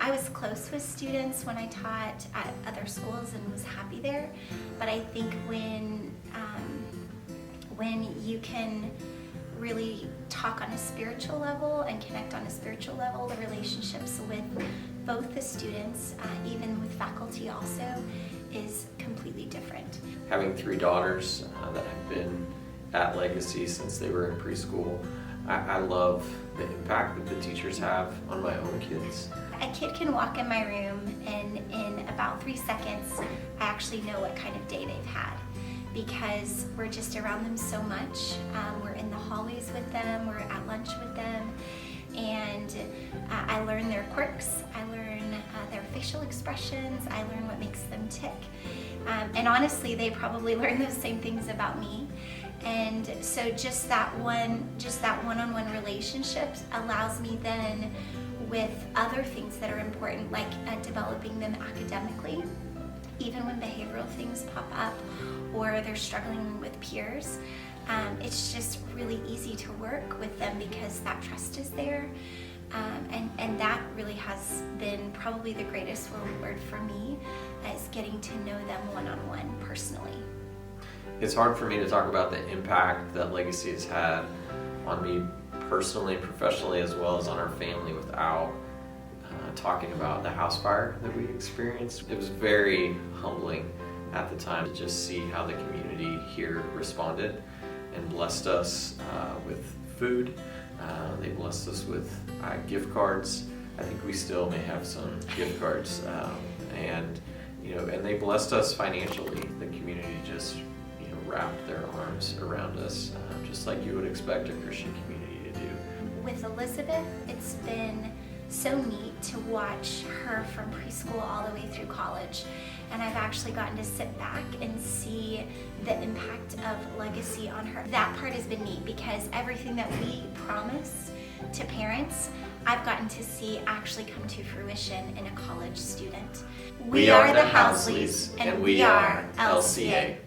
I was close with students when I taught at other schools and was happy there, but I think when you can really talk on a spiritual level and connect on a spiritual level, the relationships with both the students, even with faculty also, is completely different. Having 3 daughters that have been at Legacy since they were in preschool, I love the impact that the teachers have on my own kids. A kid can walk in my room and in about 3 seconds, I actually know what kind of day they've had, because we're just around them so much. We're in the hallways with them, we're at lunch with them, and I learn their quirks, I learn their facial expressions, I learn what makes them tick. And honestly, they probably learn those same things about me. And so just that one-on-one relationship allows me then with other things that are important, like developing them academically, even when behavioral things pop up or they're struggling with peers. It's just really easy to work with them because that trust is there. And that really has been probably the greatest reward for me, is getting to know them one-on-one personally. It's hard for me to talk about the impact that Legacy has had on me personally, professionally, as well as on our family without talking about the house fire that we experienced. It was very humbling at the time to just see how the community here responded and blessed us with food. They blessed us with gift cards. I think we still may have some gift cards, and they blessed us financially. The community just wrapped their arms around us, just like you would expect a Christian community to do. With Elizabeth, it's been so neat to watch her from preschool all the way through college. And I've actually gotten to sit back and see the impact of Legacy on her. That part has been neat because everything that we promise to parents, I've gotten to see actually come to fruition in a college student. We are the Housleys, and we are LCA.